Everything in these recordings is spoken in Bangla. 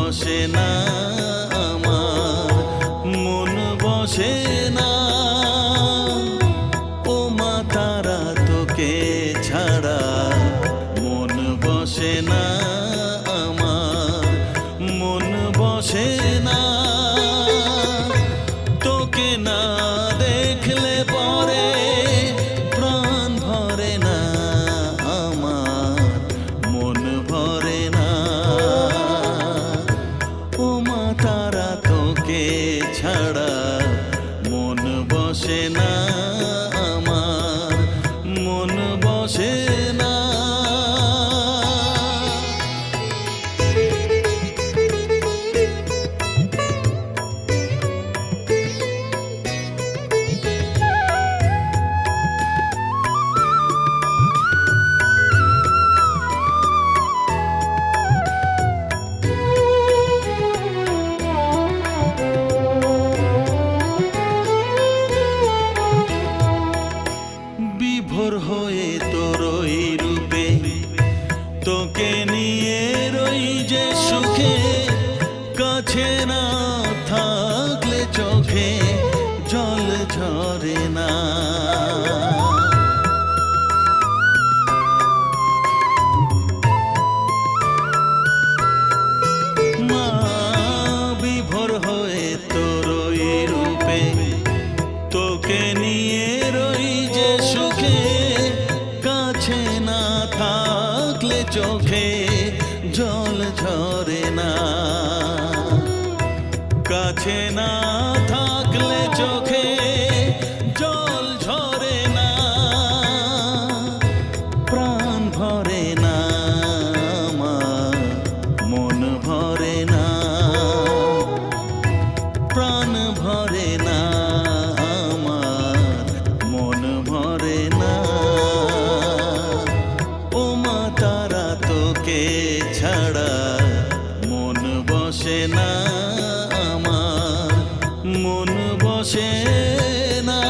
বসে না আমার, মন বসে না। ও মা তারা তোকে ছাড়া মন বসে না আমার, মন বসে না। তোকে না দেখলে পরে প্রাণ ভরে না আমার, মন ভরে না। ও মা তারা তোকে ছাড়া মন বসে না আমার, মন বসে না। বিভোর হয়ে তোর ওই রূপে তোকে নিয়ে রই যে সুখে, কাছে না থাকলে চোখে জল ঝরে না। মা বিভোর হয়ে তোর ওই রূপে তোকে নিয়ে রই যে সুখে, কাছে না থাকলে চোখে জল ঝরে না। কাছে না থাকলে চোখে জল ঝরে না, প্রাণ ভরে না আমার, মন ভরে না, প্রাণ ভরে না আমার, মন ভরে না। ও মা তারা তোকে ছাড়া মন বসে না আমার, মন বসে না।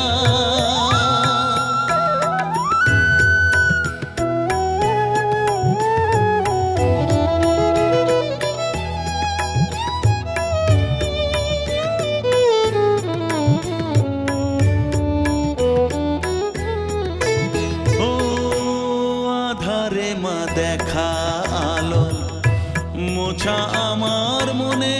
ও আধারে মা দেখা আলো মোছা আমার মনে